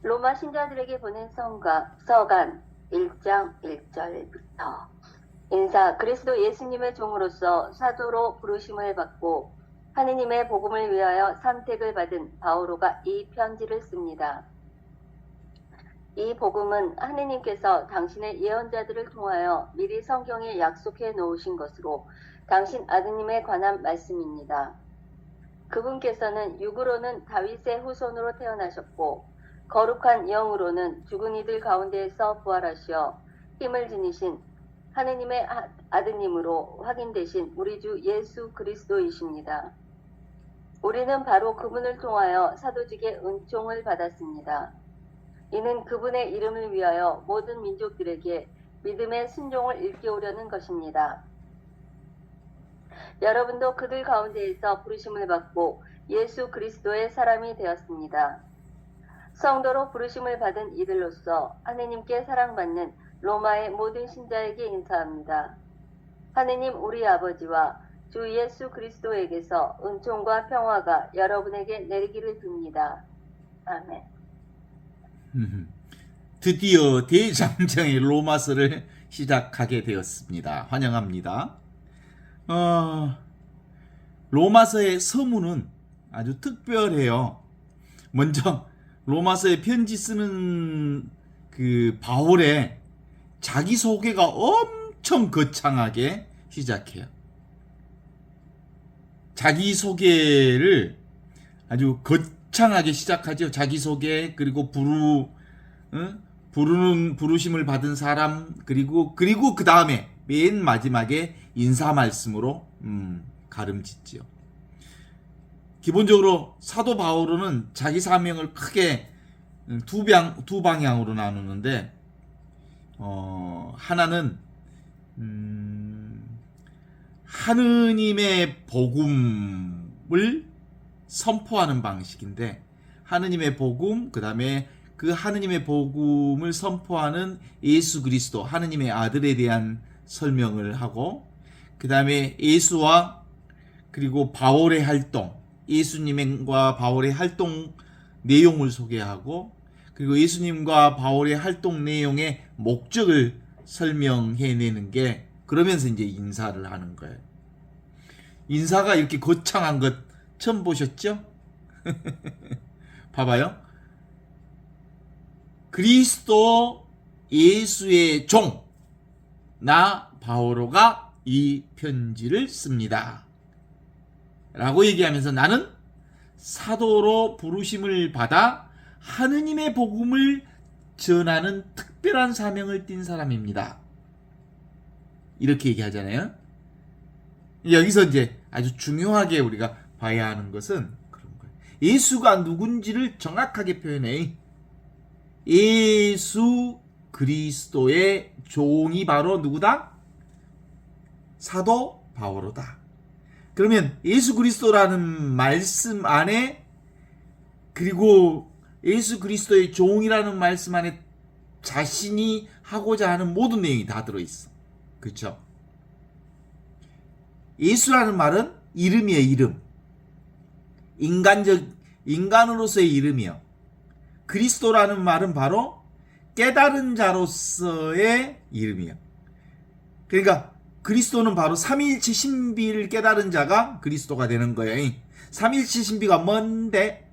로마 신자들에게 보낸 서간 1장 1절부터 인사 그리스도 예수님의 종으로서 사도로 부르심을 받고 하느님의 복음을 위하여 선택을 받은 바오로가 이 편지를 씁니다. 이 복음은 하느님께서 당신의 예언자들을 통하여 미리 성경에 약속해 놓으신 것으로 당신 아드님에 관한 말씀입니다. 그분께서는 육으로는 다윗의 후손으로 태어나셨고 거룩한 영으로는 죽은 이들 가운데에서 부활하시어 힘을 지니신 하느님의 아드님으로 확인되신 우리 주 예수 그리스도이십니다. 우리는 바로 그분을 통하여 사도직의 은총을 받았습니다. 이는 그분의 이름을 위하여 모든 민족들에게 믿음의 순종을 일깨우려는 것입니다. 여러분도 그들 가운데에서 부르심을 받고 예수 그리스도의 사람이 되었습니다. 성도로 부르심을 받은 이들로서 하느님께 사랑받는 로마의 모든 신자에게 인사합니다. 하느님 우리 아버지와 주 예수 그리스도에게서 은총과 평화가 여러분에게 내리기를 빕니다. 아멘. 드디어 대장정의 로마서를 시작하게 되었습니다. 환영합니다. 로마서의 서문은 아주 특별해요. 먼저 로마서에 편지 쓰는 그 바울의 자기소개가 엄청 거창하게 시작해요. 자기소개를 아주 거창하게 시작하죠. 자기소개, 그리고 부르심을 받은 사람, 그리고 그 다음에 맨 마지막에 인사 말씀으로 가름짓지요. 기본적으로 사도 바울은 자기 사명을 크게 두 방향으로 나누는데, 하나는 하느님의 복음을 선포하는 방식인데, 하느님의 복음, 그 다음에 그 하느님의 복음을 선포하는 예수 그리스도, 하느님의 아들에 대한 설명을 하고, 그 다음에 예수와 그리고 바울의 활동, 예수님과 바울의 활동 내용을 소개하고, 그리고 예수님과 바울의 활동 내용의 목적을 설명해내는 게, 그러면서 이제 인사를 하는 거예요. 인사가 이렇게 거창한 것 처음 보셨죠? 봐봐요. 그리스도 예수의 종, 나 바오로가 이 편지를 씁니다. 라고 얘기하면서 나는 사도로 부르심을 받아 하느님의 복음을 전하는 특별한 사명을 띈 사람입니다. 이렇게 얘기하잖아요. 여기서 이제 아주 중요하게 우리가 봐야 하는 것은 그런 거예요. 예수가 누군지를 정확하게 표현해. 예수 그리스도의 종이 바로 누구다? 사도 바오로다. 그러면 예수 그리스도라는 말씀 안에, 그리고 예수 그리스도의 종이라는 말씀 안에 자신이 하고자 하는 모든 내용이 다 들어있어. 그렇죠? 예수라는 말은 이름이에요. 이름. 인간으로서의 이름이요. 그리스도라는 말은 바로 깨달은 자로서의 이름이에요. 그러니까 그리스도는 바로 삼위일체 신비를 깨달은 자가 그리스도가 되는 거예요. 삼위일체 신비가 뭔데?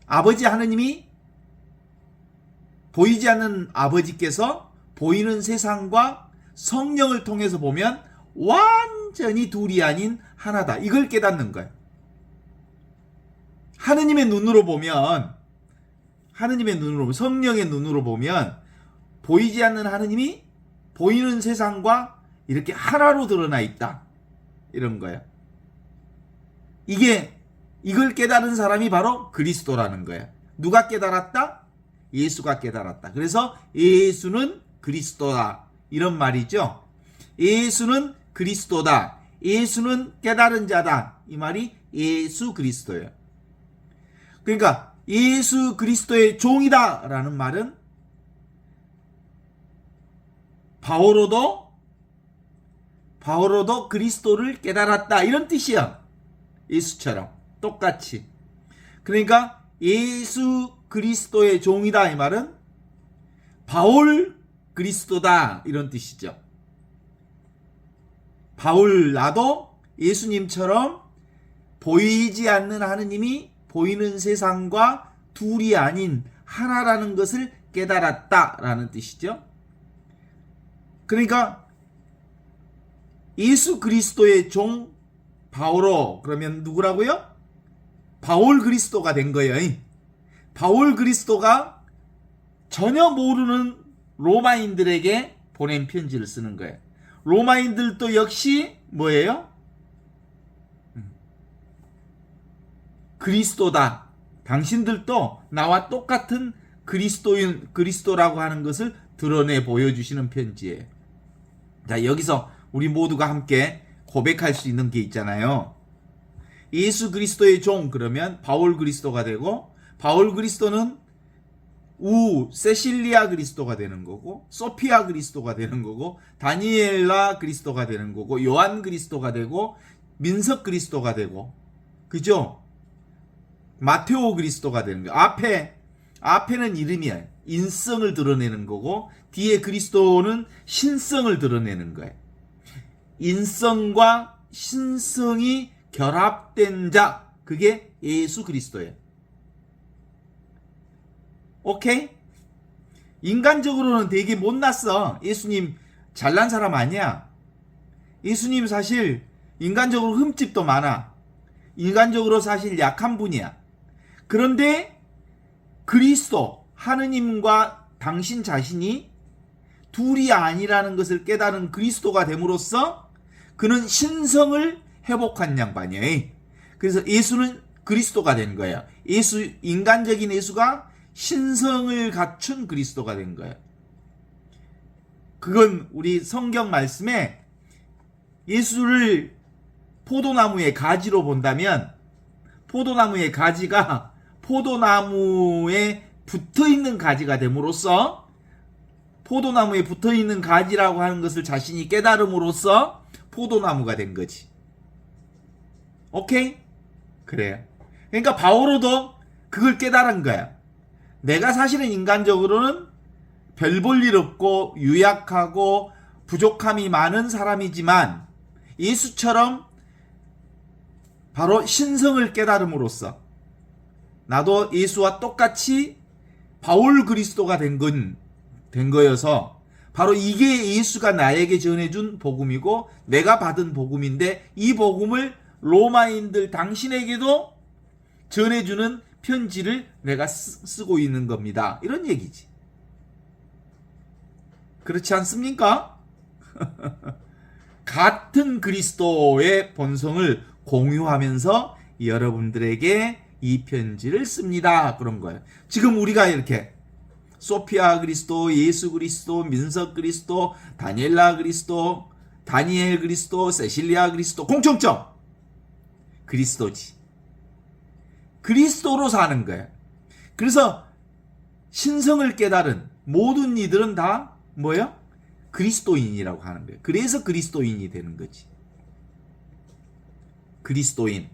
아버지 하느님이, 보이지 않는 아버지께서 보이는 세상과 성령을 통해서 보면 완전히 둘이 아닌 하나다. 이걸 깨닫는 거예요. 하느님의 눈으로 보면, 성령의 눈으로 보면 보이지 않는 하느님이 보이는 세상과 이렇게 하나로 드러나 있다. 이런 거예요. 이걸 깨달은 사람이 바로 그리스도라는 거예요. 누가 깨달았다? 예수가 깨달았다. 그래서 예수는 그리스도다. 이런 말이죠. 예수는 그리스도다. 예수는 깨달은 자다. 이 말이 예수 그리스도예요. 그러니까 예수 그리스도의 종이다 라는 말은 바오로도 그리스도를 깨달았다 이런 뜻이야. 예수처럼 똑같이. 그러니까 예수 그리스도의 종이다 이 말은 바울 그리스도다 이런 뜻이죠. 바울 나도 예수님처럼 보이지 않는 하느님이 보이는 세상과 둘이 아닌 하나라는 것을 깨달았다라는 뜻이죠. 그러니까 예수 그리스도의 종 바오로 그러면 누구라고요? 바울 그리스도가 된 거예요. 바울 그리스도가 전혀 모르는 로마인들에게 보낸 편지를 쓰는 거예요. 로마인들도 역시 뭐예요? 그리스도다. 당신들도 나와 똑같은 그리스도라고 하는 것을 드러내 보여주시는 편지예요. 자, 여기서 우리 모두가 함께 고백할 수 있는 게 있잖아요. 예수 그리스도의 종 그러면 바울 그리스도가 되고, 바울 그리스도는 세실리아 그리스도가 되는 거고, 소피아 그리스도가 되는 거고, 다니엘라 그리스도가 되는 거고, 요한 그리스도가 되고, 민석 그리스도가 되고, 그죠? 마테오 그리스도가 되는 거예요. 앞에는 이름이야. 인성을 드러내는 거고, 뒤에 그리스도는 신성을 드러내는 거예요. 인성과 신성이 결합된 자, 그게 예수 그리스도예요. 오케이? 인간적으로는 되게 못났어. 예수님 잘난 사람 아니야. 예수님 사실 인간적으로 흠집도 많아. 인간적으로 사실 약한 분이야. 그런데 그리스도, 하느님과 당신 자신이 둘이 아니라는 것을 깨달은 그리스도가 됨으로써 그는 신성을 회복한 양반이에요. 그래서 예수는 그리스도가 된 거예요. 인간적인 예수가 신성을 갖춘 그리스도가 된 거예요. 그건 우리 성경 말씀에 예수를 포도나무의 가지로 본다면 포도나무의 가지가 포도나무에 붙어있는 가지가 됨으로써 포도나무에 붙어있는 가지라고 하는 것을 자신이 깨달음으로써 포도나무가 된 거지. 오케이? 그래요. 그러니까 바오로도 그걸 깨달은 거야. 내가 사실은 인간적으로는 별 볼 일 없고 유약하고 부족함이 많은 사람이지만 예수처럼 바로 신성을 깨달음으로써 나도 예수와 똑같이 바울 그리스도가 된 거여서 바로 이게 예수가 나에게 전해준 복음이고 내가 받은 복음인데 이 복음을 로마인들 당신에게도 전해주는 편지를 내가 쓰고 있는 겁니다. 이런 얘기지. 그렇지 않습니까? 같은 그리스도의 본성을 공유하면서 여러분들에게 이 편지를 씁니다. 그런 거예요. 지금 우리가 이렇게 소피아 그리스도, 예수 그리스도, 민석 그리스도, 다니엘라 그리스도, 다니엘 그리스도, 세실리아 그리스도, 공통점 그리스도지. 그리스도로 사는 거예요. 그래서 신성을 깨달은 모든 이들은 다 뭐예요? 그리스도인이라고 하는 거예요. 그래서 그리스도인이 되는 거지. 그리스도인.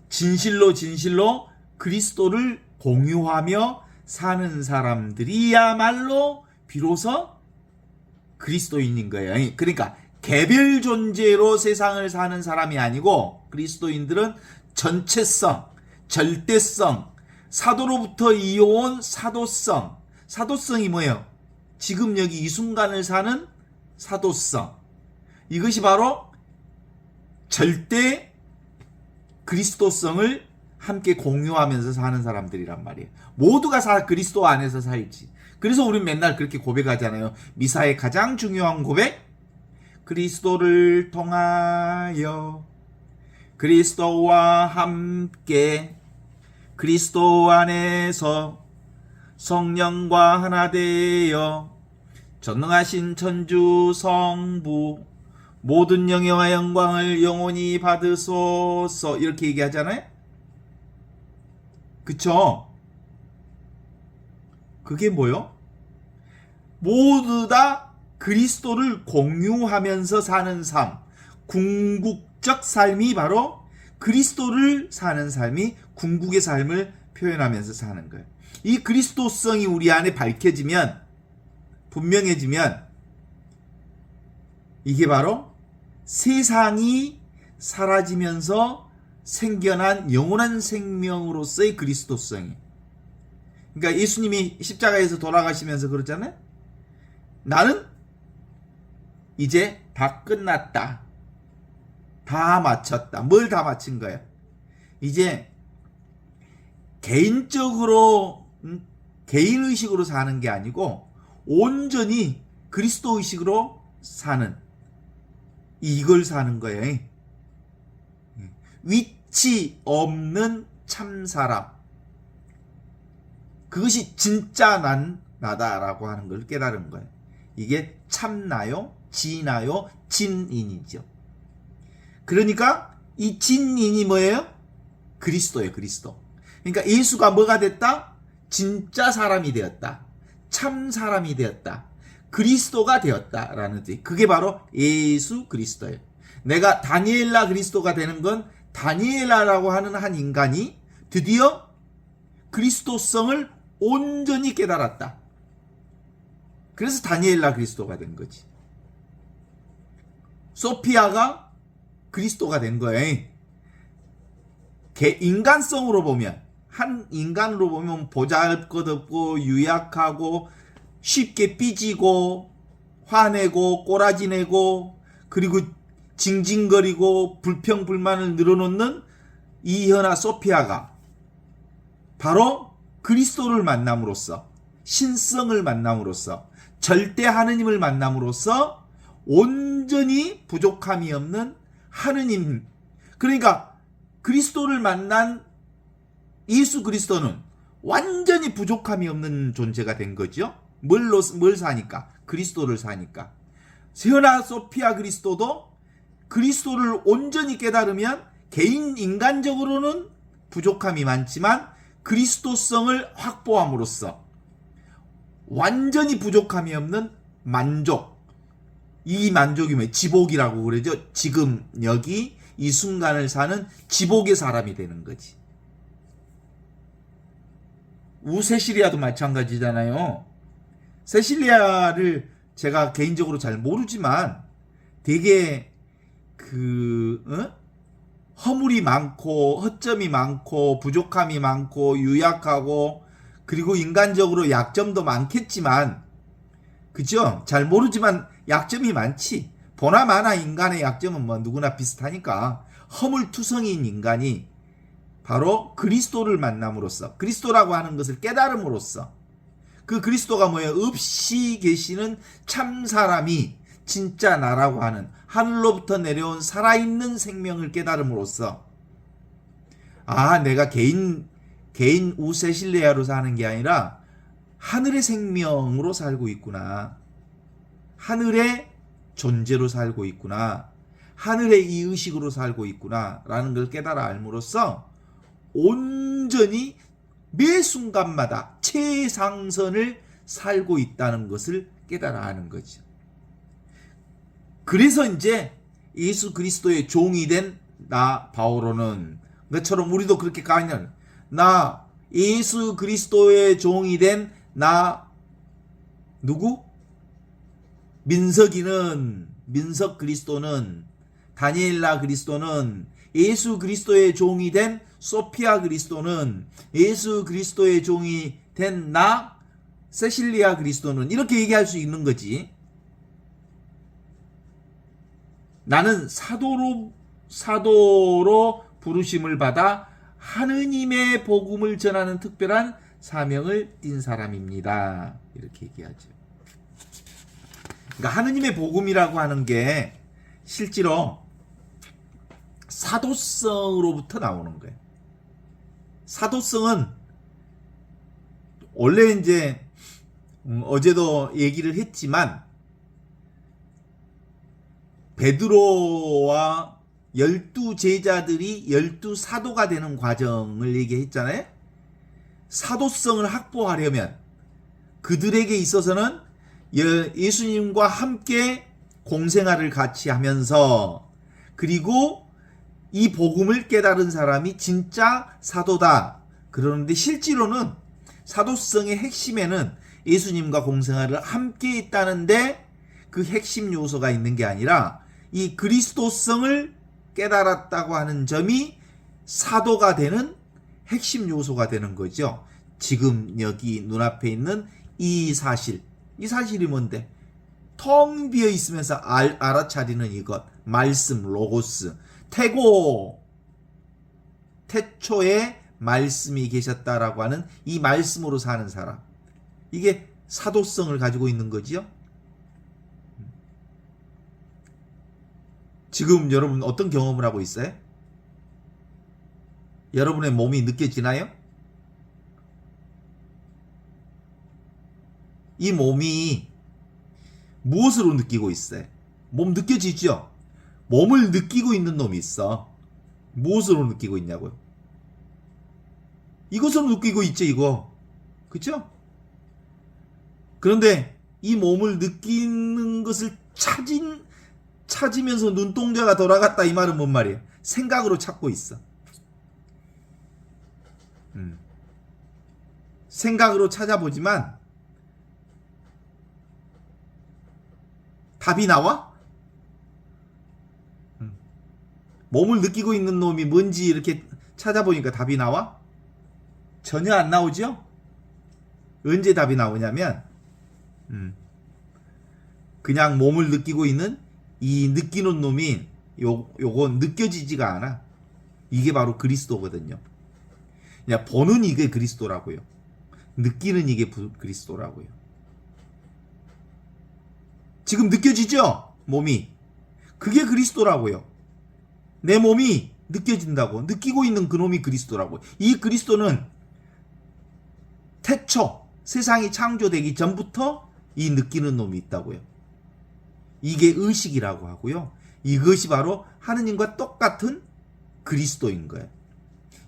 진실로 그리스도를 공유하며 사는 사람들이야말로 비로소 그리스도인인 거예요. 그러니까 개별 존재로 세상을 사는 사람이 아니고 그리스도인들은 전체성, 절대성, 사도로부터 이어온 사도성. 사도성이 뭐예요? 지금 여기 이 순간을 사는 사도성. 이것이 바로 절대 그리스도성을 함께 공유하면서 사는 사람들이란 말이에요. 모두가 그리스도 안에서 살지. 그래서 우리는 맨날 그렇게 고백하잖아요. 미사의 가장 중요한 고백, 그리스도를 통하여 그리스도와 함께 그리스도 안에서 성령과 하나 되어 전능하신 천주 성부 모든 영예와 영광을 영원히 받으소서 이렇게 얘기하잖아요. 그쵸? 그게 뭐요? 모두 다 그리스도를 공유하면서 사는 삶, 궁극적 삶이 바로 그리스도를 사는 삶이 궁극의 삶을 표현하면서 사는 거예요. 이 그리스도성이 우리 안에 밝혀지면, 분명해지면 이게 바로 세상이 사라지면서 생겨난 영원한 생명으로서의 그리스도성이에요. 그러니까 예수님이 십자가에서 돌아가시면서 그러잖아요. 나는 이제 다 끝났다. 다 마쳤다. 뭘 다 마친 거야? 이제 개인적으로 개인의식으로 사는 게 아니고 온전히 그리스도의식으로 사는, 이걸 사는 거예요. 위치 없는 참사람, 그것이 진짜 나다라고 하는 걸 깨달은 거예요. 이게 참나요? 진나요? 진인이죠. 그러니까 이 진인이 뭐예요? 그리스도예요. 그리스도. 그러니까 예수가 뭐가 됐다? 진짜 사람이 되었다. 참 사람이 되었다. 그리스도가 되었다라는 뜻. 그게 바로 예수 그리스도예요. 내가 다니엘라 그리스도가 되는 건 다니엘라라고 하는 한 인간이 드디어 그리스도성을 온전히 깨달았다. 그래서 다니엘라 그리스도가 된 거지. 소피아가 그리스도가 된 거예요. 인간성으로 보면, 한 인간으로 보면 보잘것없고 유약하고 쉽게 삐지고 화내고 꼬라지 내고 그리고 징징거리고 불평불만을 늘어놓는 이현아 소피아가 바로 그리스도를 만남으로써, 신성을 만남으로써, 절대 하느님을 만남으로써 온전히 부족함이 없는 하느님, 그러니까 그리스도를 만난 예수 그리스도는 완전히 부족함이 없는 존재가 된 거죠. 뭘 사니까? 그리스도를 사니까. 세연아 소피아 그리스도도 그리스도를 온전히 깨달으면 개인 인간적으로는 부족함이 많지만 그리스도성을 확보함으로써 완전히 부족함이 없는 만족, 이 만족이 뭐예요? 지복이라고 그러죠. 지금 여기 이 순간을 사는 지복의 사람이 되는 거지. 우세시리아도 마찬가지잖아요. 세실리아를 제가 개인적으로 잘 모르지만 되게 허물이 많고 허점이 많고 부족함이 많고 유약하고 그리고 인간적으로 약점도 많겠지만, 그죠? 잘 모르지만 약점이 많지. 보나마나 인간의 약점은 뭐 누구나 비슷하니까 허물투성이인 인간이 바로 그리스도를 만남으로써, 그리스도라고 하는 것을 깨달음으로써, 그 그리스도가 뭐예요? 없이 계시는 참 사람이 진짜 나라고 하는 하늘로부터 내려온 살아있는 생명을 깨달음으로써, 아, 내가 개인 우세실레아로 사는 게 아니라 하늘의 생명으로 살고 있구나. 하늘의 존재로 살고 있구나. 하늘의 이 의식으로 살고 있구나. 라는 걸 깨달아 알므로써 온전히 매 순간마다 최상선을 살고 있다는 것을 깨달아 아는 거죠. 그래서 이제 예수 그리스도의 종이 된 나 바오로는, 너처럼 우리도 그렇게 가면, 나 예수 그리스도의 종이 된 나 누구? 민석 그리스도는, 다니엘라 그리스도는, 예수 그리스도의 종이 된 소피아 그리스도는, 예수 그리스도의 종이 된 나 세실리아 그리스도는, 이렇게 얘기할 수 있는 거지. 나는 사도로 부르심을 받아 하느님의 복음을 전하는 특별한 사명을 띈 사람입니다. 이렇게 얘기하죠. 그러니까 하느님의 복음이라고 하는 게 실제로 사도성으로부터 나오는 거예요. 사도성은 원래 이제 어제도 얘기를 했지만 베드로와 12제자들이 12사도가 되는 과정을 얘기했잖아요. 사도성을 확보하려면 그들에게 있어서는 예수님과 함께 공생활을 같이 하면서, 그리고 이 복음을 깨달은 사람이 진짜 사도다, 그러는데 실제로는 사도성의 핵심에는 예수님과 공생활을 함께 했다는데 그 핵심 요소가 있는 게 아니라 이 그리스도성을 깨달았다고 하는 점이 사도가 되는 핵심 요소가 되는 거죠. 지금 여기 눈앞에 있는 이 사실이 뭔데? 텅 비어 있으면서 알아차리는 이것, 말씀, 로고스, 태초에 말씀이 계셨다라고 하는 이 말씀으로 사는 사람, 이게 사도성을 가지고 있는 거지요. 지금 여러분 어떤 경험을 하고 있어요? 여러분의 몸이 느껴지나요? 이 몸이 무엇으로 느끼고 있어요? 몸 느껴지죠? 몸을 느끼고 있는 놈이 있어. 무엇으로 느끼고 있냐고요? 이것으로 느끼고 있죠, 이거. 그쵸? 그런데 이 몸을 느끼는 것을 찾으면서 눈동자가 돌아갔다, 이 말은 뭔 말이에요? 생각으로 찾고 있어. 생각으로 찾아보지만 답이 나와? 몸을 느끼고 있는 놈이 뭔지 이렇게 찾아보니까 답이 나와? 전혀 안 나오죠? 언제 답이 나오냐면 그냥 몸을 느끼고 있는 이 느끼는 놈이 요거 느껴지지가 않아. 이게 바로 그리스도거든요. 그냥 보는 이게 그리스도라고요. 느끼는 이게 그리스도라고요. 지금 느껴지죠? 몸이. 그게 그리스도라고요. 내 몸이 느껴진다고. 느끼고 있는 그놈이 그리스도라고요. 이 그리스도는 태초, 세상이 창조되기 전부터 이 느끼는 놈이 있다고요. 이게 의식이라고 하고요. 이것이 바로 하느님과 똑같은 그리스도인 거예요.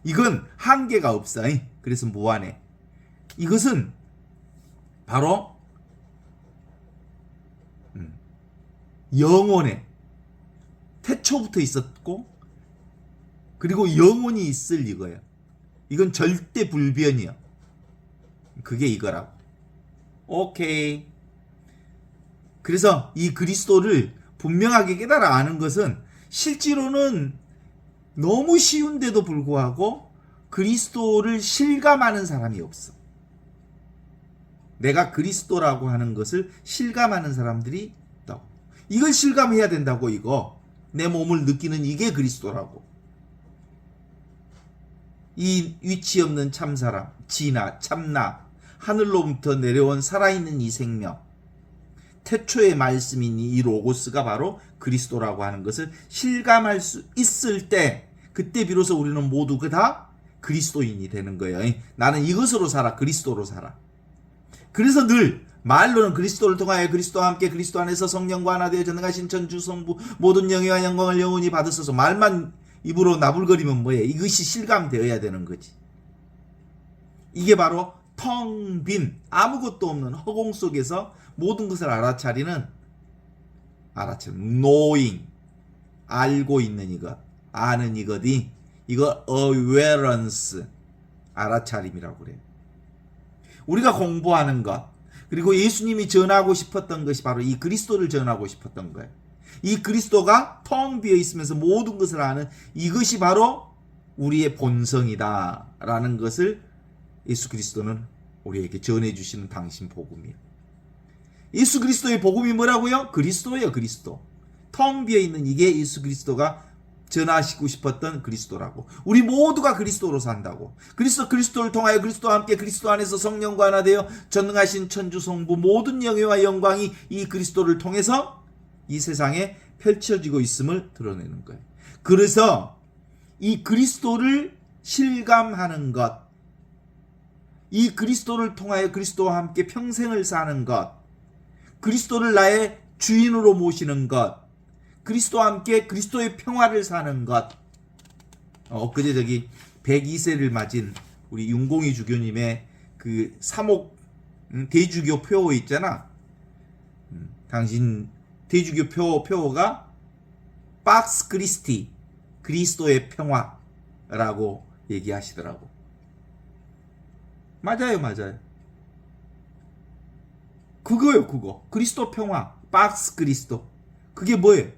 이건 한계가 없어. 그래서 무한해. 이것은 바로 영원해. 태초부터 있었고 그리고 영원히 있을 이거예요. 이건 절대 불변이야. 그게 이거라고. 오케이. 그래서 이 그리스도를 분명하게 깨달아 아는 것은 실제로는 너무 쉬운데도 불구하고 그리스도를 실감하는 사람이 없어. 내가 그리스도라고 하는 것을 실감하는 사람들이 있다고. 이걸 실감해야 된다고. 이거 내 몸을 느끼는 이게 그리스도라고. 이 위치 없는 참사람, 진화, 참나, 하늘로부터 내려온 살아있는 이 생명, 태초의 말씀인 이 로고스가 바로 그리스도라고 하는 것을 실감할 수 있을 때, 그때 비로소 우리는 모두 다 그리스도인이 되는 거예요. 나는 이것으로 살아. 그리스도로 살아. 그래서 늘 말로는 그리스도를 통하여 그리스도와 함께 그리스도 안에서 성령과 하나 되어 전능하신 천주 성부 모든 영예와 영광을 영원히 받으소서. 말만 입으로 나불거리면 뭐예요? 이것이 실감되어야 되는 거지. 이게 바로 텅 빈 아무것도 없는 허공 속에서 모든 것을 알아차리는 knowing, 알고 있는 이것, 아는 이것이 이거 awareness, 알아차림이라고 그래요. 우리가 공부하는 것, 그리고 예수님이 전하고 싶었던 것이 바로 이 그리스도를 전하고 싶었던 거예요. 이 그리스도가 텅 비어 있으면서 모든 것을 아는 이것이 바로 우리의 본성이다 라는 것을 예수 그리스도는 우리에게 전해주시는 당신 복음이에요. 예수 그리스도의 복음이 뭐라고요? 그리스도예요. 그리스도. 텅 비어 있는 이게 예수 그리스도가 전하시고 싶었던 그리스도라고. 우리 모두가 그리스도로 산다고. 그리스도를 통하여 그리스도와 함께 그리스도 안에서 성령과 하나 되어 전능하신 천주 성부 모든 영예와 영광이 이 그리스도를 통해서 이 세상에 펼쳐지고 있음을 드러내는 거예요. 그래서 이 그리스도를 실감하는 것, 이 그리스도를 통하여 그리스도와 함께 평생을 사는 것, 그리스도를 나의 주인으로 모시는 것, 그리스도와 함께 그리스도의 평화를 사는 것. 엊그제 102세를 맞은 우리 윤공희 주교님의 그 사목 대주교 표어 있잖아. 당신 대주교 표어가 박스 크리스티, 그리스도의 평화라고 얘기하시더라고. 맞아요, 맞아요. 그거요, 그거. 그리스도 평화, 박스 그리스도. 그게 뭐예요?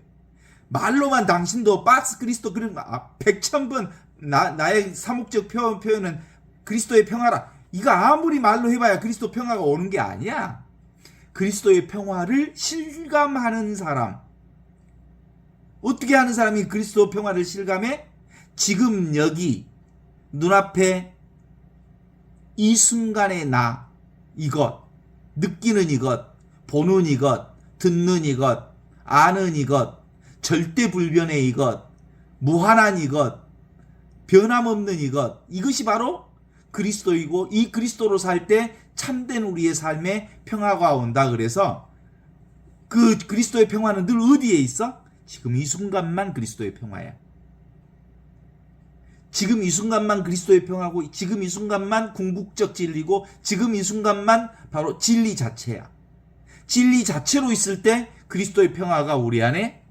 말로만 당신도 박스 그리스도 그런 백천번 나의 사목적 표현은 그리스도의 평화라. 이거 아무리 말로 해봐야 그리스도 평화가 오는 게 아니야. 그리스도의 평화를 실감하는 사람. 어떻게 하는 사람이 그리스도 평화를 실감해? 지금 여기 눈앞에 이 순간의 나, 이것, 느끼는 이것, 보는 이것, 듣는 이것, 아는 이것, 절대 불변의 이것, 무한한 이것, 변함없는 이것, 이것이 바로 그리스도이고, 이 그리스도로 살 때 참된 우리의 삶에 평화가 온다. 그래서 그 그리스도의 평화는 늘 어디에 있어? 지금 이 순간만 그리스도의 평화야. 지금 이 순간만 그리스도의 평화고, 지금 이 순간만 궁극적 진리고, 지금 이 순간만 바로 진리 자체야. 진리 자체로 있을 때 그리스도의 평화가 우리 안에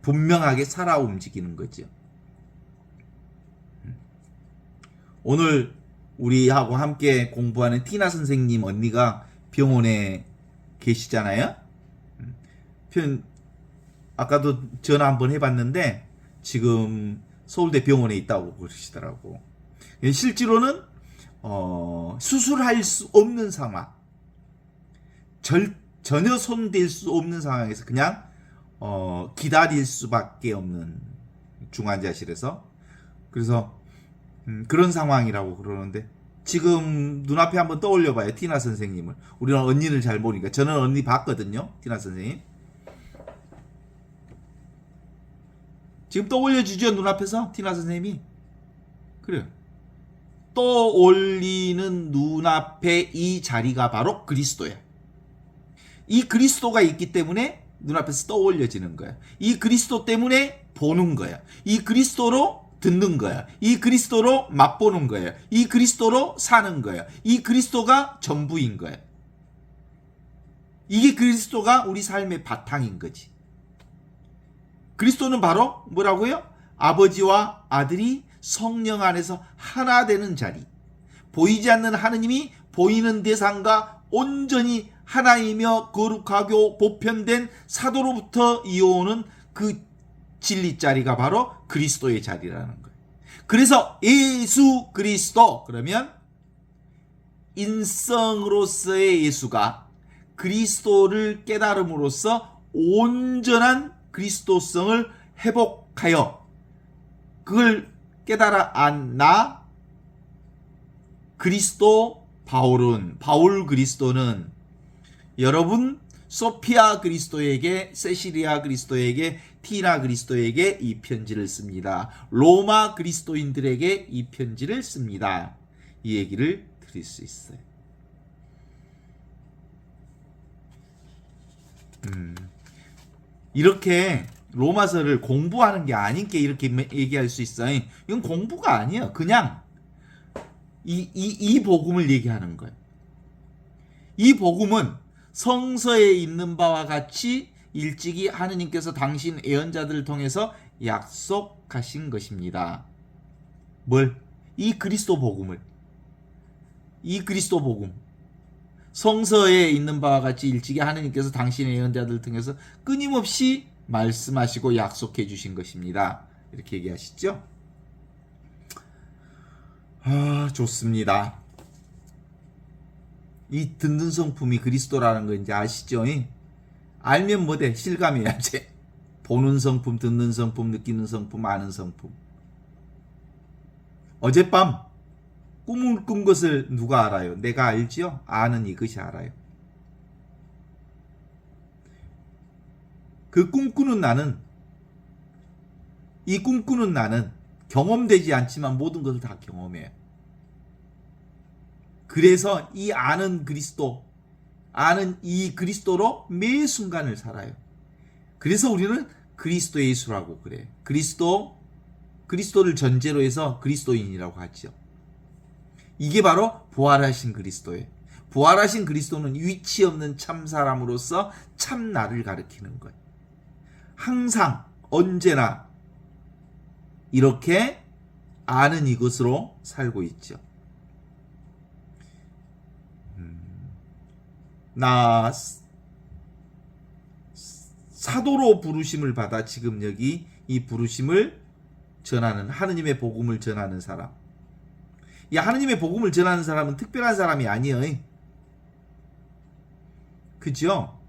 분명하게 살아 움직이는 거죠. 오늘 우리하고 함께 공부하는 티나 선생님 언니가 병원에 계시잖아요. 아까도 전화 한번 해봤는데 지금 서울대 병원에 있다고 그러시더라고. 실제로는 수술할 수 없는 상황, 전혀 손댈 수 없는 상황에서 그냥 기다릴 수밖에 없는 중환자실에서, 그래서 그런 상황이라고 그러는데, 지금 눈앞에 한번 떠올려봐요. 티나 선생님을. 우리는 언니를 잘 모르니까. 저는 언니 봤거든요, 티나 선생님. 지금 떠올려주죠, 눈앞에서 티나 선생님이. 그래요. 떠올리는 눈앞에 이 자리가 바로 그리스도야. 이 그리스도가 있기 때문에 눈앞에서 떠올려지는 거야. 이 그리스도 때문에 보는 거야. 이 그리스도로 듣는 거야. 이 그리스도로 맛보는 거야. 이 그리스도로 사는 거야. 이 그리스도가 전부인 거야. 이게 그리스도가 우리 삶의 바탕인 거지. 그리스도는 바로 뭐라고요? 아버지와 아들이 성령 안에서 하나 되는 자리. 보이지 않는 하느님이 보이는 대상과 온전히 하나이며 거룩하고 보편된 사도로부터 이어오는 그 진리 자리가 바로 그리스도의 자리라는 거예요. 그래서 예수 그리스도, 그러면 인성으로서의 예수가 그리스도를 깨달음으로써 온전한 그리스도성을 회복하여 그걸 깨달아 안나 바울 그리스도는 여러분 소피아 그리스도에게, 세시리아 그리스도에게, 티나 그리스도에게 이 편지를 씁니다. 로마 그리스도인들에게 이 편지를 씁니다. 이 얘기를 드릴 수 있어요. 이렇게 로마서를 공부하는 게 아닌 게 이렇게 얘기할 수 있어요. 이건 공부가 아니에요. 그냥 이 복음을 얘기하는 거예요. 이 복음은 성서에 있는 바와 같이 일찍이 하느님께서 당신 예언자들을 통해서 약속하신 것입니다. 뭘? 이 그리스도 복음을. 이 그리스도 복음. 성서에 있는 바와 같이 일찍이 하느님께서 당신의 예언자들을 통해서 끊임없이 말씀하시고 약속해 주신 것입니다. 이렇게 얘기하시죠? 좋습니다. 이 듣는 성품이 그리스도라는 거 이제 아시죠? 알면 뭐돼? 실감해야지. 보는 성품, 듣는 성품, 느끼는 성품, 아는 성품. 어젯밤 꿈을 꾼 것을 누가 알아요? 내가 알지요? 아는 이것이 알아요. 그 꿈꾸는 나는, 이 꿈꾸는 나는 경험되지 않지만 모든 것을 다 경험해요. 그래서 이 아는 그리스도, 아는 이 그리스도로 매 순간을 살아요. 그래서 우리는 그리스도 예수라고 그래요. 그리스도를 전제로 해서 그리스도인이라고 하죠. 이게 바로 부활하신 그리스도예요. 부활하신 그리스도는 위치 없는 참 사람으로서 참 나를 가리키는 거예요. 항상 언제나 이렇게 아는 이것으로 살고 있죠. 나 사도로 부르심을 받아 지금 여기 이 부르심을 전하는, 하느님의 복음을 전하는 사람. 이 하느님의 복음을 전하는 사람은 특별한 사람이 아니에요. 그죠?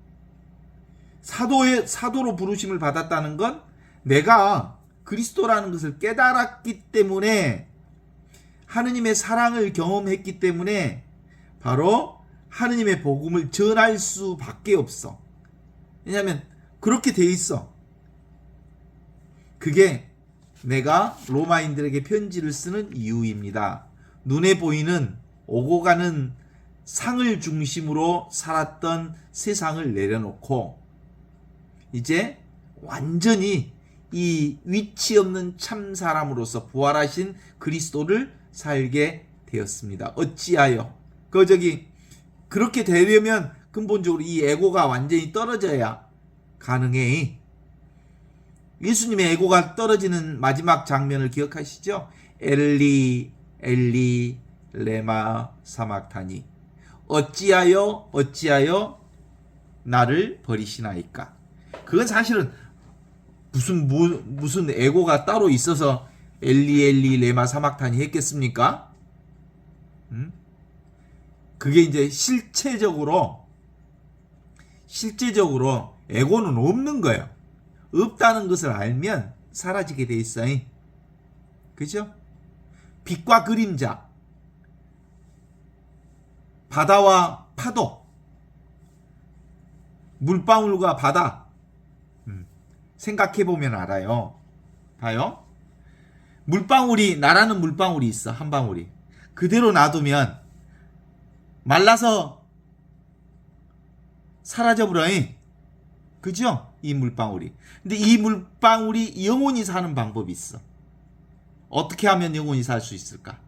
사도로 부르심을 받았다는 건 내가 그리스도라는 것을 깨달았기 때문에, 하느님의 사랑을 경험했기 때문에 바로 하느님의 복음을 전할 수밖에 없어. 왜냐하면 그렇게 돼 있어. 그게 내가 로마인들에게 편지를 쓰는 이유입니다. 눈에 보이는 오고 가는 상을 중심으로 살았던 세상을 내려놓고 이제 완전히 이 위치 없는 참 사람으로서 부활하신 그리스도를 살게 되었습니다. 어찌하여? 그렇게 되려면 근본적으로 이 에고가 완전히 떨어져야 가능해. 예수님의 에고가 떨어지는 마지막 장면을 기억하시죠? 엘리 엘리 레마 사막타니, 어찌하여 나를 버리시나이까. 그건 사실은 무슨 에고가 따로 있어서 엘리 엘리 레마 사막타니 했겠습니까? 그게 이제 실제적으로 에고는 없는 거예요. 없다는 것을 알면 사라지게 돼 있어요. 그죠? 빛과 그림자, 바다와 파도, 물방울과 바다, 생각해보면 알아요. 봐요. 나라는 물방울이 있어. 한 방울이. 그대로 놔두면 말라서 사라져버려요. 그죠? 이 물방울이. 근데 이 물방울이 영원히 사는 방법이 있어. 어떻게 하면 영원히 살 수 있을까?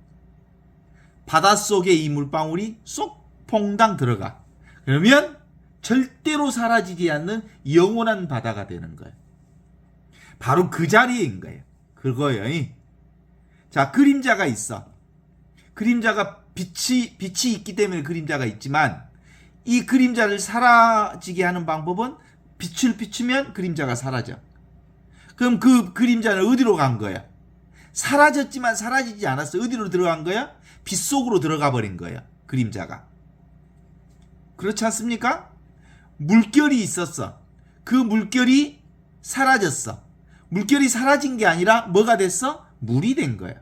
바닷속에 이 물방울이 쏙 퐁당 들어가. 그러면 절대로 사라지지 않는 영원한 바다가 되는 거예요. 바로 그 자리인 거예요. 그거예요. 자, 그림자가 있어. 그림자가 빛이 있기 때문에 그림자가 있지만, 이 그림자를 사라지게 하는 방법은 빛을 비추면 그림자가 사라져. 그럼 그 그림자는 어디로 간 거야? 사라졌지만 사라지지 않았어. 어디로 들어간 거야? 빛 속으로 들어가 버린 거야. 그림자가. 그렇지 않습니까? 물결이 있었어. 그 물결이 사라졌어. 물결이 사라진 게 아니라 뭐가 됐어? 물이 된 거야.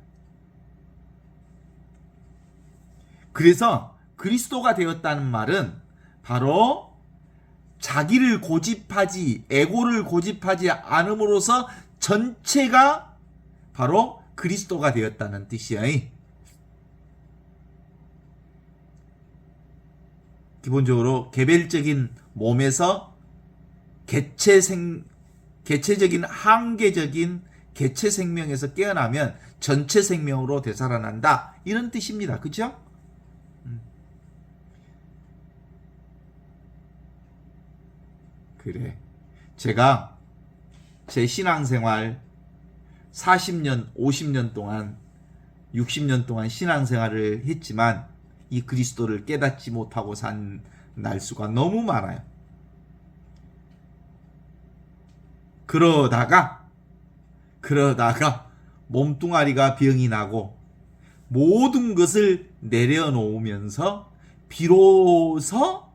그래서 그리스도가 되었다는 말은 바로 자기를 에고를 고집하지 않음으로써 전체가 바로 그리스도가 되었다는 뜻이야. 기본적으로 개별적인 몸에서 개체적인 한계적인 개체 생명에서 깨어나면 전체 생명으로 되살아난다. 이런 뜻입니다. 그죠? 그래. 제가 제 신앙생활 40년, 50년 동안, 60년 동안 신앙생활을 했지만 이 그리스도를 깨닫지 못하고 산 날수가 너무 많아요. 그러다가 몸뚱아리가 병이 나고 모든 것을 내려놓으면서 비로소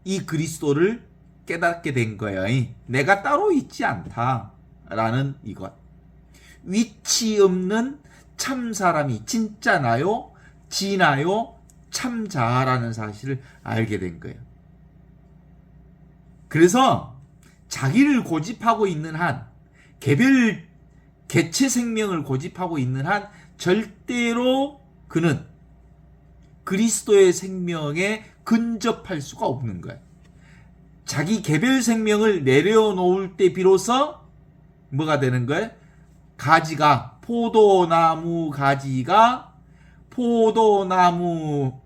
이 그리스도를 깨닫게 된 거예요. 내가 따로 있지 않다라는 이것. 위치 없는 참 사람이 진짜 나요, 지나요, 참 자아라는 사실을 알게 된 거예요. 그래서 자기를 고집하고 있는 한, 개체 생명을 고집하고 있는 한 절대로 그는 그리스도의 생명에 근접할 수가 없는 거예요. 자기 개별 생명을 내려놓을 때 비로소 뭐가 되는 거예요? 포도나무 가지가 포도나무에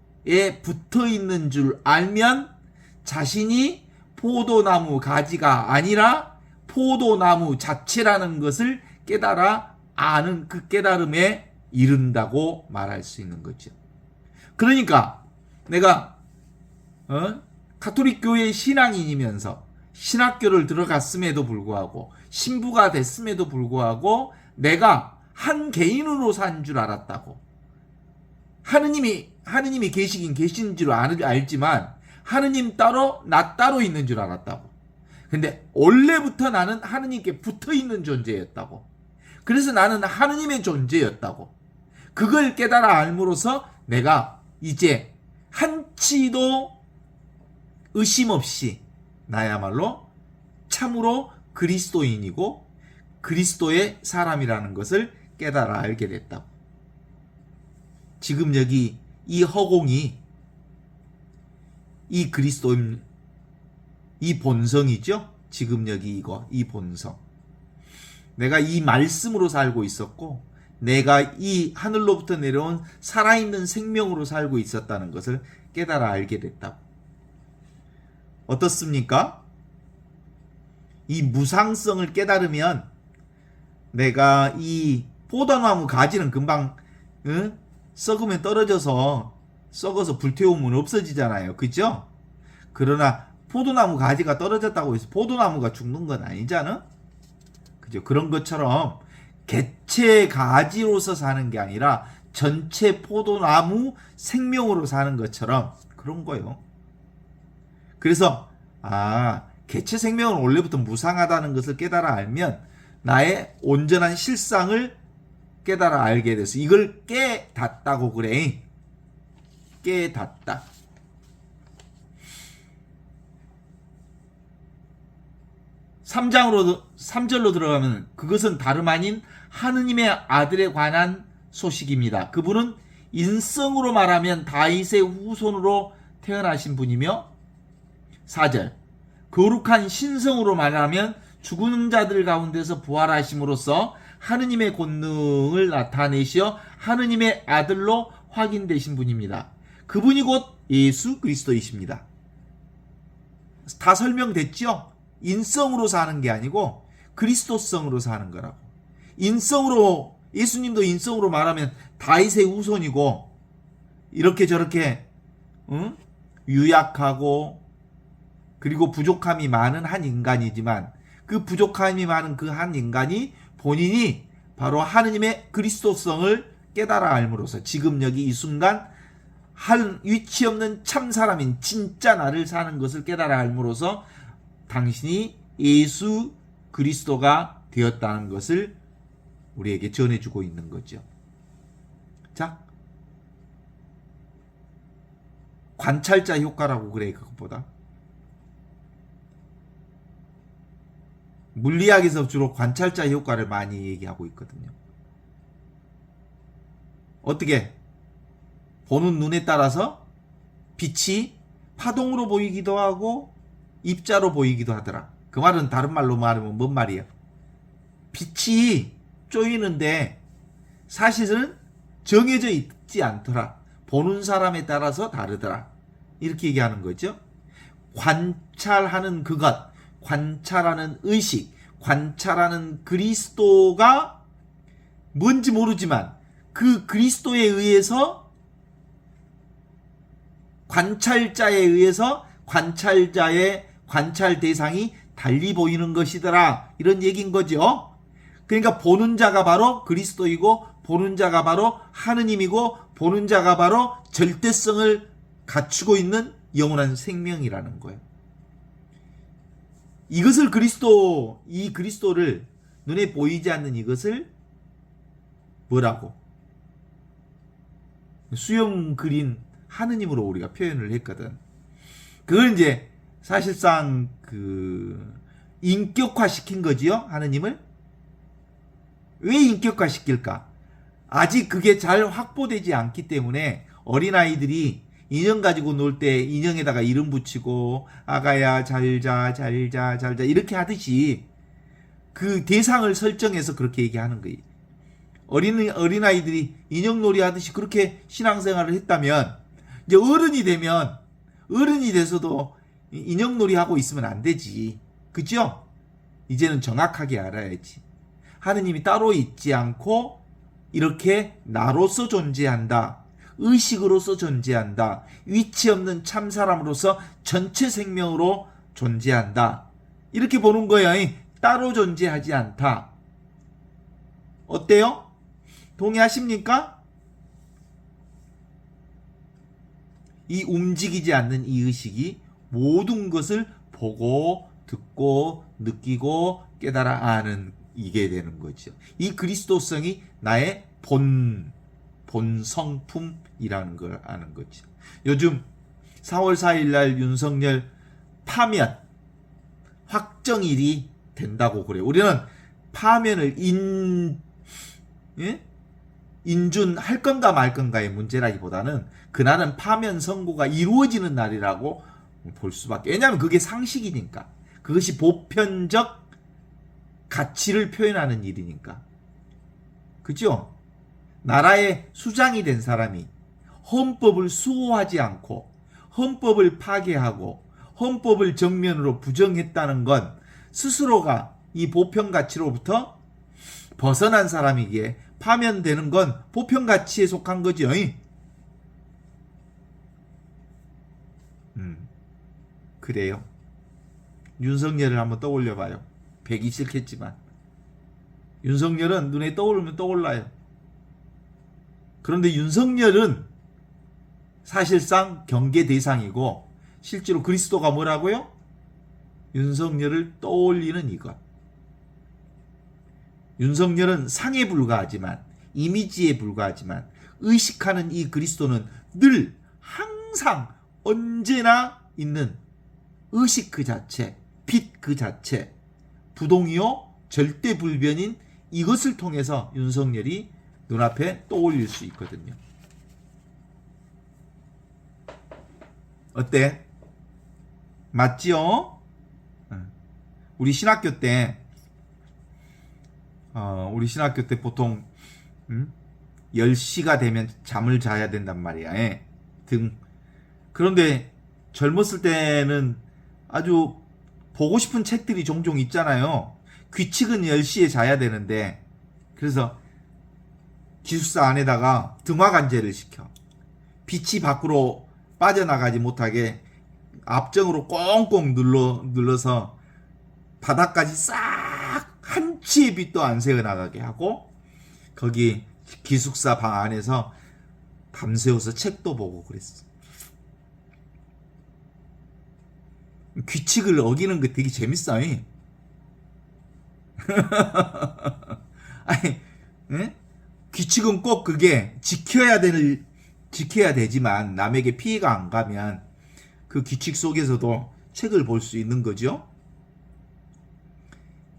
붙어 있는 줄 알면 자신이 포도나무 가지가 아니라 포도나무 자체라는 것을 깨달아 아는 그 깨달음에 이른다고 말할 수 있는 거죠. 그러니까 내가 가톨릭 교회 신앙인이면서 신학교를 들어갔음에도 불구하고 신부가 됐음에도 불구하고 내가 한 개인으로 산 줄 알았다고. 하느님이 계시긴 계신 줄 알지만 하느님 따로 나 따로 있는 줄 알았다고. 근데 원래부터 나는 하느님께 붙어 있는 존재였다고. 그래서 나는 하느님의 존재였다고. 그걸 깨달아 알므로써 내가 이제 한치도 의심 없이 나야말로 참으로 그리스도인이고 그리스도의 사람이라는 것을 깨달아 알게 됐다고. 지금 여기 이 허공이 이 그리스도인, 이 본성이죠. 지금 여기 이 본성. 내가 이 말씀으로 살고 있었고 내가 이 하늘로부터 내려온 살아있는 생명으로 살고 있었다는 것을 깨달아 알게 됐다고. 어떻습니까? 이 무상성을 깨달으면 내가 이 포도나무 가지는 금방 썩으면 썩어서 불태우면 없어지잖아요. 그죠? 그러나 포도나무 가지가 떨어졌다고 해서 포도나무가 죽는 건 아니잖아? 그죠? 그런 것처럼 개체 가지로서 사는 게 아니라 전체 포도나무 생명으로 사는 것처럼 그런 거요. 그래서 개체 생명은 원래부터 무상하다는 것을 깨달아 알면 나의 온전한 실상을 깨달아 알게 돼서 이걸 깨닫다고 그래. 깨닫다. 3절로 들어가면 그것은 다름 아닌 하느님의 아들에 관한 소식입니다. 그분은 인성으로 말하면 다윗의 후손으로 태어나신 분이며 4절 거룩한 신성으로 말하면 죽은 자들 가운데서 부활하심으로써 하느님의 권능을 나타내시어 하느님의 아들로 확인되신 분입니다. 그분이 곧 예수 그리스도이십니다. 다 설명됐죠? 인성으로 사는 게 아니고 그리스도성으로 사는 거라고. 인성으로, 예수님도 인성으로 말하면 다윗의 후손이고 이렇게 저렇게 유약하고 그리고 부족함이 많은 한 인간이지만 그 부족함이 많은 그 한 인간이 본인이 바로 하느님의 그리스도성을 깨달아 알므로써 지금 여기 이 순간 한 위치 없는 참 사람인 진짜 나를 사는 것을 깨달아 알므로써 당신이 예수 그리스도가 되었다는 것을 우리에게 전해주고 있는 거죠. 자, 관찰자 효과라고 그래. 그것보다 물리학에서 주로 관찰자 효과를 많이 얘기하고 있거든요. 어떻게? 보는 눈에 따라서 빛이 파동으로 보이기도 하고 입자로 보이기도 하더라. 그 말은 다른 말로 말하면 뭔 말이야? 빛이 쪼이는데 사실은 정해져 있지 않더라. 보는 사람에 따라서 다르더라. 이렇게 얘기하는 거죠. 관찰하는 그것, 관찰하는 의식, 관찰하는 그리스도가 뭔지 모르지만 그 그리스도에 의해서 관찰자에 의해서 관찰자의 관찰 대상이 달리 보이는 것이더라. 이런 얘기인 거죠. 그러니까 보는 자가 바로 그리스도이고 보는 자가 바로 하느님이고 보는 자가 바로 절대성을 갖추고 있는 영원한 생명이라는 거예요. 이것을 이 그리스도를 눈에 보이지 않는 이것을 뭐라고? 수염 그린 하느님으로 우리가 표현을 했거든. 그걸 이제 사실상 인격화시킨 거지요, 하느님을. 왜 인격화시킬까? 아직 그게 잘 확보되지 않기 때문에 어린아이들이 인형 가지고 놀 때 인형에다가 이름 붙이고 아가야 잘자 이렇게 하듯이 그 대상을 설정해서 그렇게 얘기하는 거예요. 어린아이들이 인형놀이 하듯이 그렇게 신앙생활을 했다면 이제 어른이 돼서도 인형놀이 하고 있으면 안 되지. 그죠? 이제는 정확하게 알아야지. 하느님이 따로 있지 않고 이렇게 나로서 존재한다. 의식으로서 존재한다. 위치 없는 참 사람으로서 전체 생명으로 존재한다. 이렇게 보는 거예요. 따로 존재하지 않다. 어때요? 동의하십니까? 이 움직이지 않는 이 의식이 모든 것을 보고 듣고 느끼고 깨달아 아는 이게 되는 거죠. 이 그리스도성이 나의 본성품이라는 걸 아는 거죠. 요즘 4월 4일 날 윤석열 파면 확정일이 된다고 그래요. 우리는 파면을 인준할 건가 말 건가의 문제라기보다는 그날은 파면 선고가 이루어지는 날이라고 볼 수밖에. 왜냐하면 그게 상식이니까. 그것이 보편적 가치를 표현하는 일이니까. 그죠? 나라의 수장이 된 사람이 헌법을 수호하지 않고 헌법을 파괴하고 헌법을 정면으로 부정했다는 건 스스로가 이 보편 가치로부터 벗어난 사람이기에 파면되는 건 보편 가치에 속한 거죠. 그래요. 윤석열을 한번 떠올려 봐요. 뵙기 싫겠지만 윤석열은 눈에 떠오르면 떠올라요. 그런데 윤석열은 사실상 경계 대상이고 실제로 그리스도가 뭐라고요? 윤석열을 떠올리는 이것. 윤석열은 상에 불과하지만 이미지에 불과하지만 의식하는 이 그리스도는 늘 항상 언제나 있는 의식 그 자체, 빛 그 자체, 부동이요 절대 불변인 이것을 통해서 윤석열이 눈앞에 떠올릴 수 있거든요. 어때? 맞지요? 우리 신학교 때 보통 10시가 되면 잠을 자야 된단 말이야. 그런데 젊었을 때는 아주 보고 싶은 책들이 종종 있잖아요. 규칙은 10시에 자야 되는데 그래서 기숙사 안에다가 등화관제를 시켜. 빛이 밖으로 빠져나가지 못하게 앞정으로 꽁꽁 눌러서 바닥까지 싹 한 치의 빛도 안 새어나가게 하고 거기 기숙사 방 안에서 밤새워서 책도 보고 그랬어. 규칙을 어기는 거 되게 재밌어. 아니, 규칙은 꼭 그게 지켜야 되지만 남에게 피해가 안 가면 그 규칙 속에서도 책을 볼 수 있는 거죠.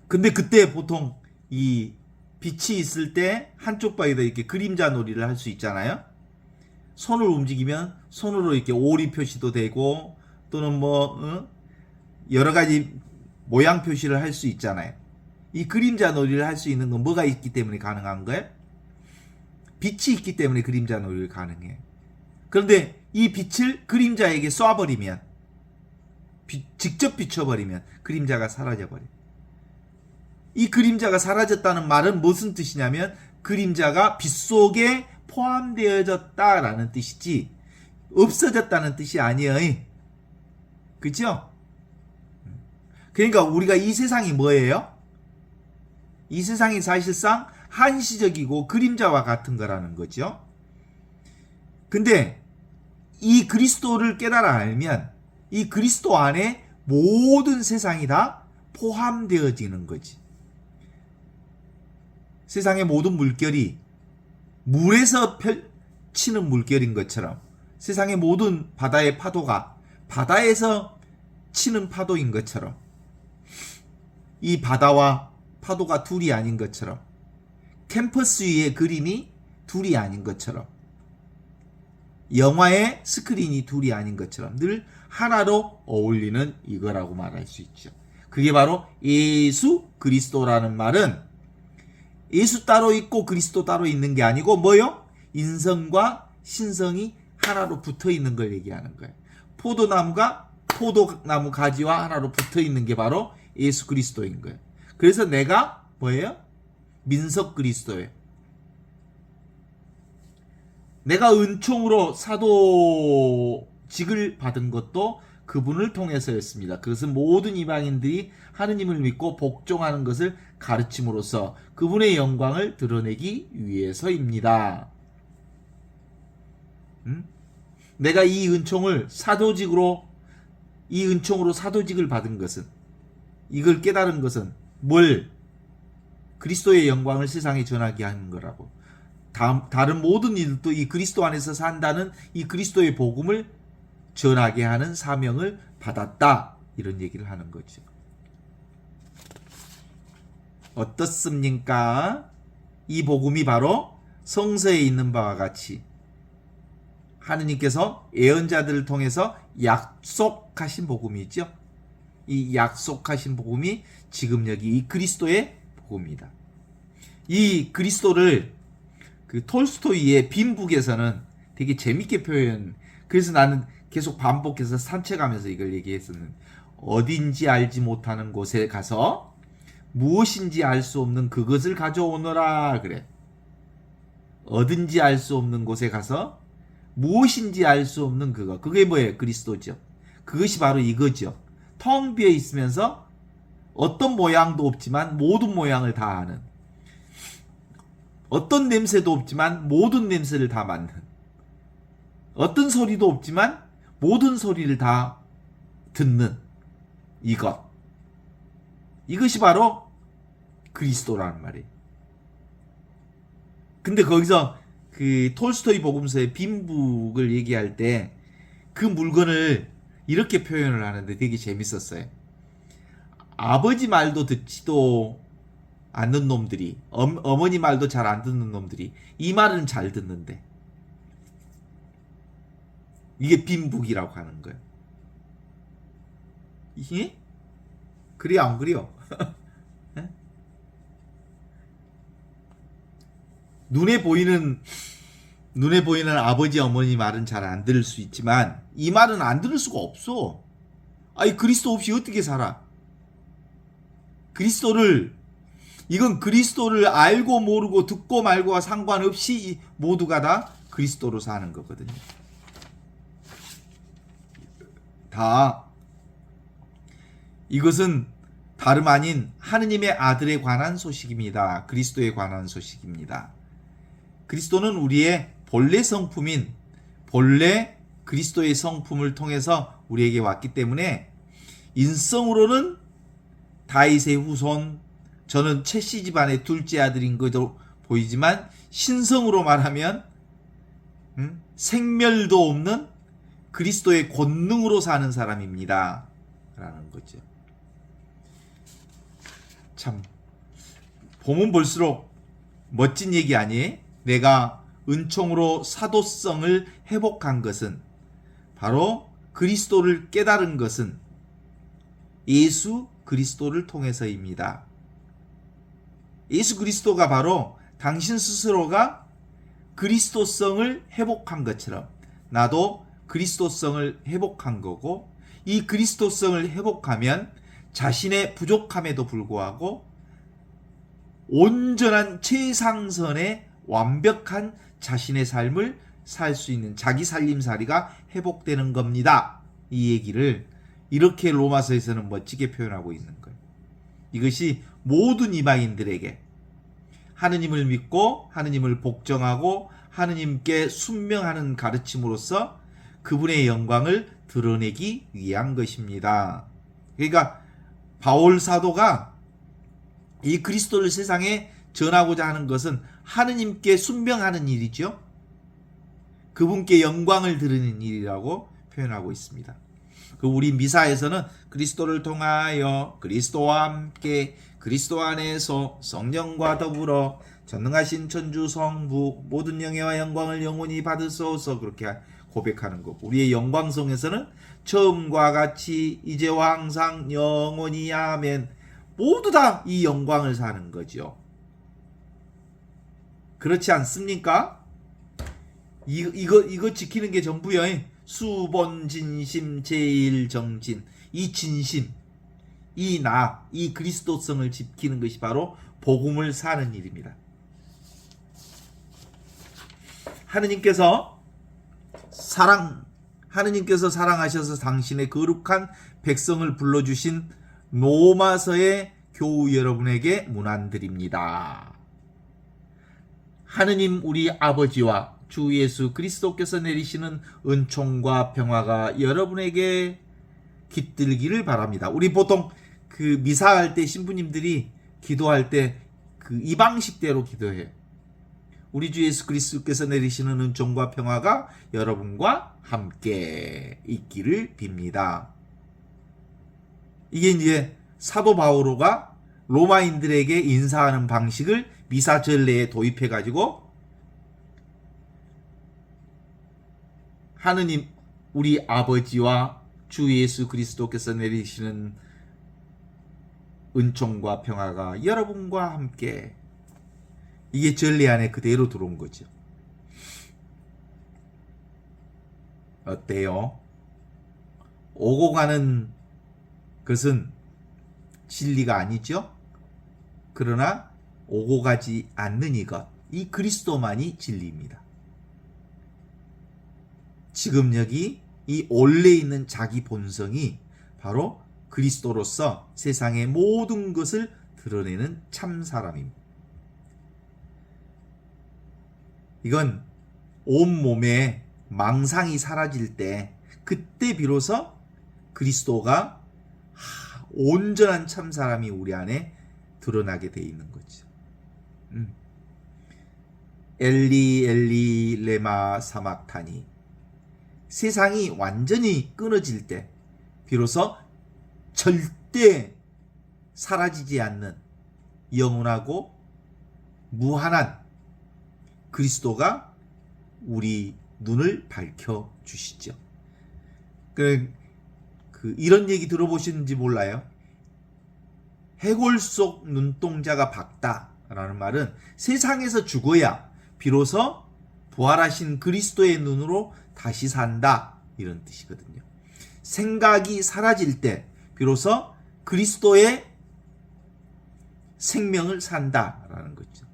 근데 그때 보통 이 빛이 있을 때 한쪽 방에다 이렇게 그림자 놀이를 할 수 있잖아요. 손을 움직이면 손으로 이렇게 오리 표시도 되고 또는 여러 가지 모양 표시를 할 수 있잖아요. 이 그림자 놀이를 할 수 있는 건 뭐가 있기 때문에 가능한 거예요? 빛이 있기 때문에 그림자 놀이를 가능해. 그런데 이 빛을 그림자에게 쏴버리면 직접 비춰버리면 그림자가 사라져버려. 이 그림자가 사라졌다는 말은 무슨 뜻이냐면 그림자가 빛 속에 포함되어졌다라는 뜻이지 없어졌다는 뜻이 아니에요. 그죠? 그러니까 우리가 이 세상이 뭐예요? 이 세상이 사실상 한시적이고 그림자와 같은 거라는 거죠. 근데 이 그리스도를 깨달아 알면 이 그리스도 안에 모든 세상이 다 포함되어지는 거지. 세상의 모든 물결이 물에서 치는 물결인 것처럼 세상의 모든 바다의 파도가 바다에서 치는 파도인 것처럼 이 바다와 파도가 둘이 아닌 것처럼 캠퍼스 위의 그림이 둘이 아닌 것처럼 영화의 스크린이 둘이 아닌 것처럼 늘 하나로 어울리는 이거라고 말할 수 있죠. 그게 바로 예수 그리스도라는 말은 예수 따로 있고 그리스도 따로 있는 게 아니고 뭐요? 인성과 신성이 하나로 붙어 있는 걸 얘기하는 거예요. 포도나무가 포도나무 가지와 하나로 붙어 있는 게 바로 예수 그리스도인 거예요. 그래서 내가 뭐예요? 민석 그리스도예요. 내가 은총으로 사도직을 받은 것도 그분을 통해서였습니다. 그것은 모든 이방인들이 하느님을 믿고 복종하는 것을 가르침으로써 그분의 영광을 드러내기 위해서입니다. 내가 이 은총으로 사도직을 받은 것은, 이걸 깨달은 것은 그리스도의 영광을 세상에 전하게 하는 거라고. 다른 모든 일도 이 그리스도 안에서 산다는 이 그리스도의 복음을 전하게 하는 사명을 받았다. 이런 얘기를 하는 거죠. 어떻습니까? 이 복음이 바로 성서에 있는 바와 같이 하느님께서 예언자들을 통해서 약속하신 복음이죠. 이 약속하신 복음이 지금 여기 이 그리스도의 복음이다. 이 그리스도를 그 톨스토이의 빈북에서는 되게 재밌게 그래서 나는 계속 반복해서 산책하면서 이걸 얘기했었는데, 어딘지 알지 못하는 곳에 가서 무엇인지 알 수 없는 그것을 가져오너라 그래. 어딘지 알 수 없는 곳에 가서 무엇인지 알 수 없는 그거. 그게 뭐예요? 그리스도죠. 그것이 바로 이거죠. 텅 비어 있으면서 어떤 모양도 없지만 모든 모양을 다 아는, 어떤 냄새도 없지만 모든 냄새를 다 맡는, 어떤 소리도 없지만 모든 소리를 다 듣는 이것이 바로 그리스도라는 말이에요. 근데 거기서 그 톨스토이 복음서의 빈북을 얘기할 때 그 물건을 이렇게 표현을 하는데 되게 재밌었어요. 아버지 말도 듣지도 않는 놈들이, 어머니 말도 잘 안 듣는 놈들이 이 말은 잘 듣는데, 이게 빈북이라고 하는 거예요. 이게 그래요, 안 그래요? 눈에 보이는 아버지 어머니 말은 잘 안 들을 수 있지만 이 말은 안 들을 수가 없어. 아니, 그리스도 없이 어떻게 살아? 이건 그리스도를 알고 모르고 듣고 말고와 상관없이 모두가 다 그리스도로 사는 거거든요. 이것은 다름 아닌 하느님의 아들에 관한 소식입니다. 그리스도에 관한 소식입니다. 그리스도는 우리의 본래 성품인 본래 그리스도의 성품을 통해서 우리에게 왔기 때문에, 인성으로는 다윗의 후손, 저는 첼시 집안의 둘째 아들인 것도 보이지만, 신성으로 말하면 생멸도 없는 그리스도의 권능으로 사는 사람입니다 라는 거죠. 참 보면 볼수록 멋진 얘기 아니에요? 내가 은총으로 사도성을 회복한 것은, 바로 그리스도를 깨달은 것은 예수 그리스도를 통해서입니다. 예수 그리스도가 바로 당신 스스로가 그리스도성을 회복한 것처럼 나도 그리스도성을 회복한 거고, 이 그리스도성을 회복하면 자신의 부족함에도 불구하고 온전한 최상선의 완벽한 자신의 삶을 살 수 있는 자기 살림살이가 회복되는 겁니다. 이 얘기를 이렇게 로마서에서는 멋지게 표현하고 있는 거예요. 이것이 모든 이방인들에게 하느님을 믿고 하느님을 복종하고 하느님께 순명하는 가르침으로써 그분의 영광을 드러내기 위한 것입니다. 그러니까 바울 사도가 이 그리스도를 세상에 전하고자 하는 것은 하느님께 순명하는 일이죠. 그분께 영광을 드리는 일이라고 표현하고 있습니다. 우리 미사에서는 그리스도를 통하여 그리스도와 함께 그리스도 안에서 성령과 더불어 전능하신 천주 성부 모든 영예와 영광을 영원히 받으소서, 그렇게 고백하는 거고, 우리의 영광성에서는 처음과 같이 이제와 항상 영원히 아멘, 모두 다 이 영광을 사는 거죠. 그렇지 않습니까? 이거 지키는 게 전부요. 수본 진심 제일 정진, 이 진심, 이 그리스도성을 지키는 것이 바로 복음을 사는 일입니다. 하느님께서 사랑하셔서 당신의 거룩한 백성을 불러주신 로마서의 교우 여러분에게 문안드립니다. 하느님 우리 아버지와 주 예수 그리스도께서 내리시는 은총과 평화가 여러분에게 깃들기를 바랍니다. 우리 보통 그 미사할 때 신부님들이 기도할 때 그 이 방식대로 기도해요. 우리 주 예수 그리스도께서 내리시는 은총과 평화가 여러분과 함께 있기를 빕니다. 이게 이제 사도 바오로가 로마인들에게 인사하는 방식을 미사 전례에 도입해 가지고 하느님 우리 아버지와 주 예수 그리스도께서 내리시는 은총과 평화가 여러분과 함께, 이게 전례 안에 그대로 들어온 거죠. 어때요? 오고 가는 것은 진리가 아니죠? 그러나 오고 가지 않는 이것, 이 그리스도만이 진리입니다. 지금 여기 이 원래 있는 자기 본성이 바로 그리스도로서 세상의 모든 것을 드러내는 참 사람입니다. 이건 온몸에 망상이 사라질 때, 그때 비로소 그리스도가 온전한 참 사람이 우리 안에 드러나게 돼 있는 거죠. 엘리 엘리 레마 사막타니, 세상이 완전히 끊어질 때 비로소 절대 사라지지 않는 영원하고 무한한 그리스도가 우리 눈을 밝혀 주시죠. 이런 얘기 들어보시는지 몰라요. 해골 속 눈동자가 밝다라는 말은 세상에서 죽어야 비로소 부활하신 그리스도의 눈으로 다시 산다, 이런 뜻이거든요. 생각이 사라질 때 비로소 그리스도의 생명을 산다라는 거죠.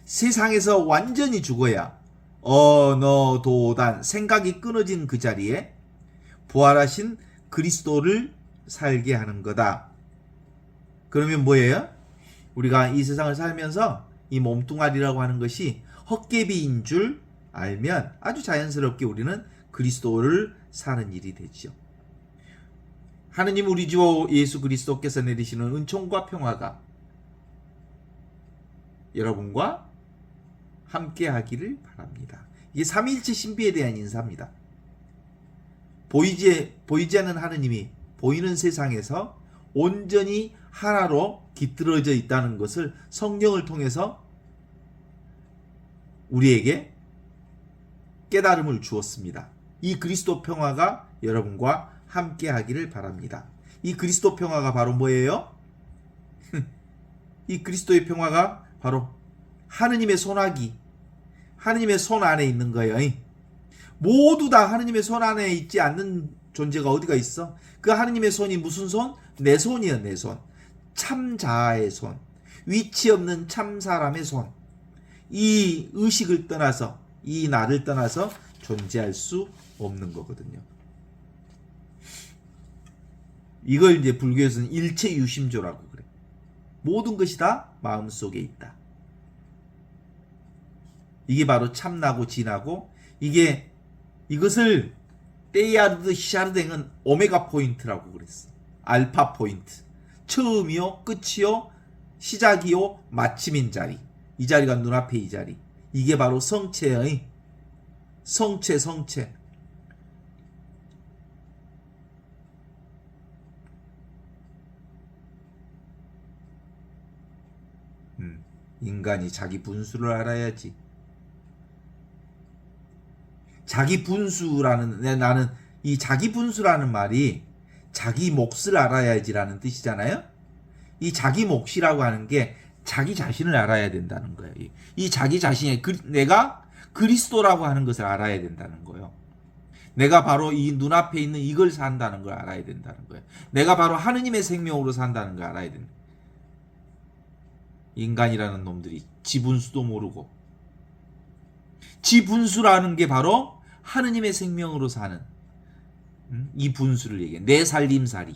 세상에서 완전히 죽어야 언어도단, 생각이 끊어진 그 자리에 부활하신 그리스도를 살게 하는 거다. 그러면 뭐예요? 우리가 이 세상을 살면서 이 몸뚱아리라고 하는 것이 헛개비인 줄 알면 아주 자연스럽게 우리는 그리스도를 사는 일이 되죠. 하느님 우리 주 예수 그리스도께서 내리시는 은총과 평화가 여러분과 함께 하기를 바랍니다. 이게 삼위일체 신비에 대한 인사입니다. 보이지 않는 하느님이 보이는 세상에서 온전히 하나로 깃들어져 있다는 것을 성령을 통해서 우리에게 깨달음을 주었습니다. 이 그리스도 평화가 여러분과 함께 하기를 바랍니다. 이 그리스도 평화가 바로 뭐예요? 이 그리스도의 평화가 바로 하느님의 손아귀, 하느님의 손 안에 있는 거예요. 모두 다 하느님의 손 안에 있지 않는 존재가 어디가 있어? 그 하느님의 손이 무슨 손? 내 손이야, 내 손. 참 자아의 손, 위치 없는 참 사람의 손. 이 의식을 떠나서, 이 나를 떠나서 존재할 수 없는 거거든요. 이걸 이제 불교에서는 일체유심조라고 그래. 모든 것이 다 마음속에 있다. 이게 바로 참나고 진하고, 이것을 테일하르드 샤르댕은 오메가 포인트라고 그랬어. 알파 포인트. 처음이요, 끝이요, 시작이요, 마침인 자리. 이 자리가 눈앞에 이 자리. 이게 바로 성체의 성체. 인간이 자기 분수를 알아야지. 자기 분수라는, 나는 이 자기 분수라는 말이 자기 몫을 알아야지라는 뜻이잖아요. 이 자기 몫이라고 하는 게 자기 자신을 알아야 된다는 거예요. 이 자기 자신의 내가 그리스도라고 하는 것을 알아야 된다는 거예요. 내가 바로 이 눈앞에 있는 이걸 산다는 걸 알아야 된다는 거예요. 내가 바로 하느님의 생명으로 산다는 걸 알아야 된다. 인간이라는 놈들이 지분수도 모르고. 지분수라는 게 바로 하느님의 생명으로 사는 이 분수를 얘기해. 내 살림살이.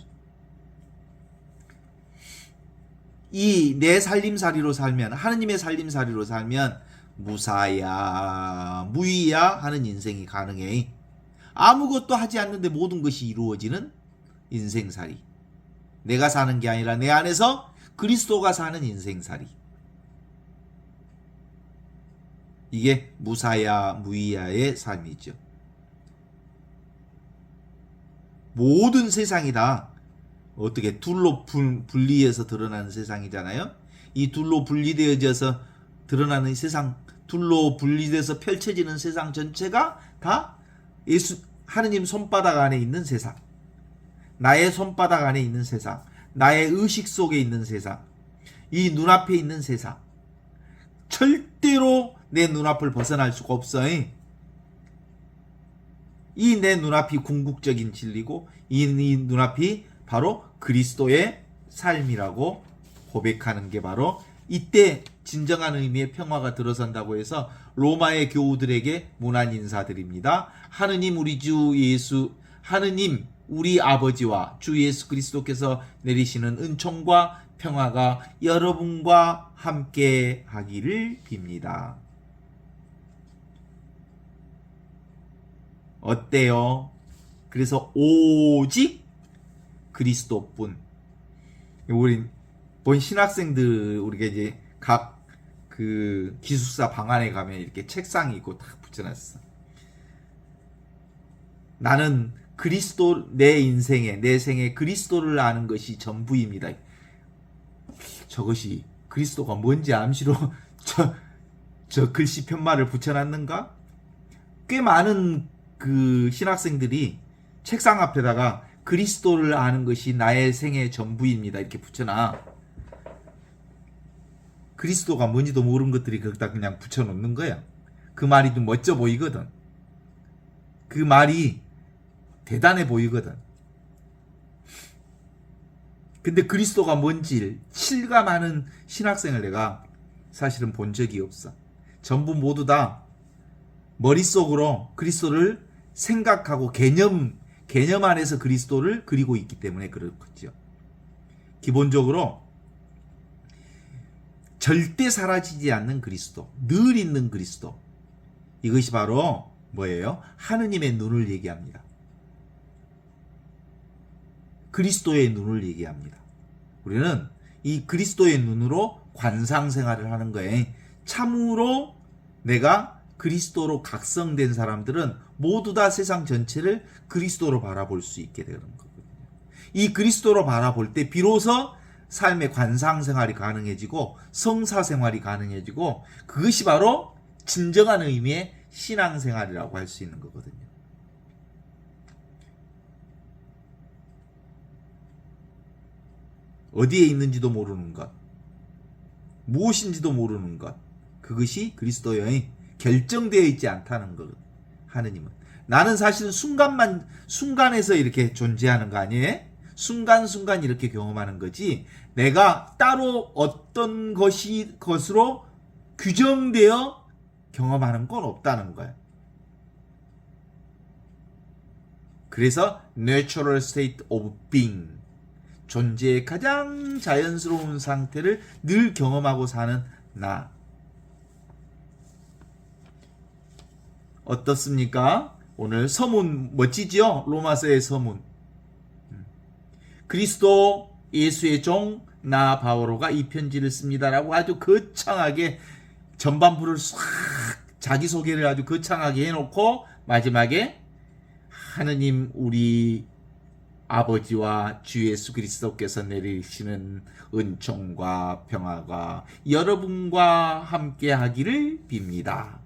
이 내 살림살이로 살면, 하느님의 살림살이로 살면 무사야 무위야 하는 인생이 가능해. 아무것도 하지 않는데 모든 것이 이루어지는 인생살이. 내가 사는 게 아니라 내 안에서 그리스도가 사는 인생살이. 이게 무사야 무위야의 삶이죠. 모든 세상이 다 어떻게 둘로 분리해서 드러나는 세상이잖아요. 이 둘로 분리되어져서 드러나는 세상, 둘로 분리돼서 펼쳐지는 세상 전체가 다 하느님 손바닥 안에 있는 세상, 나의 손바닥 안에 있는 세상, 나의 의식 속에 있는 세상, 이 눈앞에 있는 세상. 절대로 내 눈앞을 벗어날 수가 없어. 이 내 눈앞이 궁극적인 진리고, 이 눈앞이 바로 그리스도의 삶이라고 고백하는 게 바로 이때 진정한 의미의 평화가 들어선다고 해서 로마의 교우들에게 문안 인사드립니다. 하느님 우리 주 예수, 하느님 우리 아버지와 주 예수 그리스도께서 내리시는 은총과 평화가 여러분과 함께 하기를 빕니다. 어때요? 그래서 오직 그리스도뿐. 우리 본 신학생들, 우리가 이제 각 그 기숙사 방 안에 가면 이렇게 책상이 있고 딱 붙여놨어. 나는 그리스도, 내 인생에, 내 생에 그리스도를 아는 것이 전부입니다. 저것이 그리스도가 뭔지 암시로 저 글씨 편말을 붙여놨는가? 꽤 많은 그 신학생들이 책상 앞에다가 그리스도를 아는 것이 나의 생의 전부입니다 이렇게 붙여놔. 그리스도가 뭔지도 모르는 것들이 거기다 그냥 붙여놓는 거야. 그 말이 좀 멋져 보이거든. 그 말이 대단해 보이거든. 근데 그리스도가 뭔지 실감하는 신학생을 내가 사실은 본 적이 없어. 전부 모두 다 머릿속으로 그리스도를 생각하고 개념 안에서 그리스도를 그리고 있기 때문에 그렇겠죠. 기본적으로 절대 사라지지 않는 그리스도, 늘 있는 그리스도. 이것이 바로 뭐예요? 하느님의 눈을 얘기합니다. 그리스도의 눈을 얘기합니다. 우리는 이 그리스도의 눈으로 관상 생활을 하는 거예요. 참으로 내가 그리스도로 각성된 사람들은 모두 다 세상 전체를 그리스도로 바라볼 수 있게 되는 거거든요. 이 그리스도로 바라볼 때 비로소 삶의 관상 생활이 가능해지고 성사 생활이 가능해지고, 그것이 바로 진정한 의미의 신앙 생활이라고 할 수 있는 거거든요. 어디에 있는지도 모르는 것, 무엇인지도 모르는 것, 그것이 그리스도의 결정되어 있지 않다는 것. 하느님은 나는 사실은 순간에서 이렇게 존재하는 거 아니에요? 순간순간 이렇게 경험하는 거지, 내가 따로 어떤 것으로 규정되어 경험하는 건 없다는 거야. 그래서 Natural State of Being, 존재의 가장 자연스러운 상태를 늘 경험하고 사는 나. 어떻습니까? 오늘 서문 멋지지요? 로마서의 서문. 그리스도 예수의 종 나 바오로가 이 편지를 씁니다라고 아주 거창하게 전반부를 싹 자기소개를 아주 거창하게 해놓고 마지막에 하느님 우리 아버지와 주 예수 그리스도께서 내리시는 은총과 평화가 여러분과 함께 하기를 빕니다.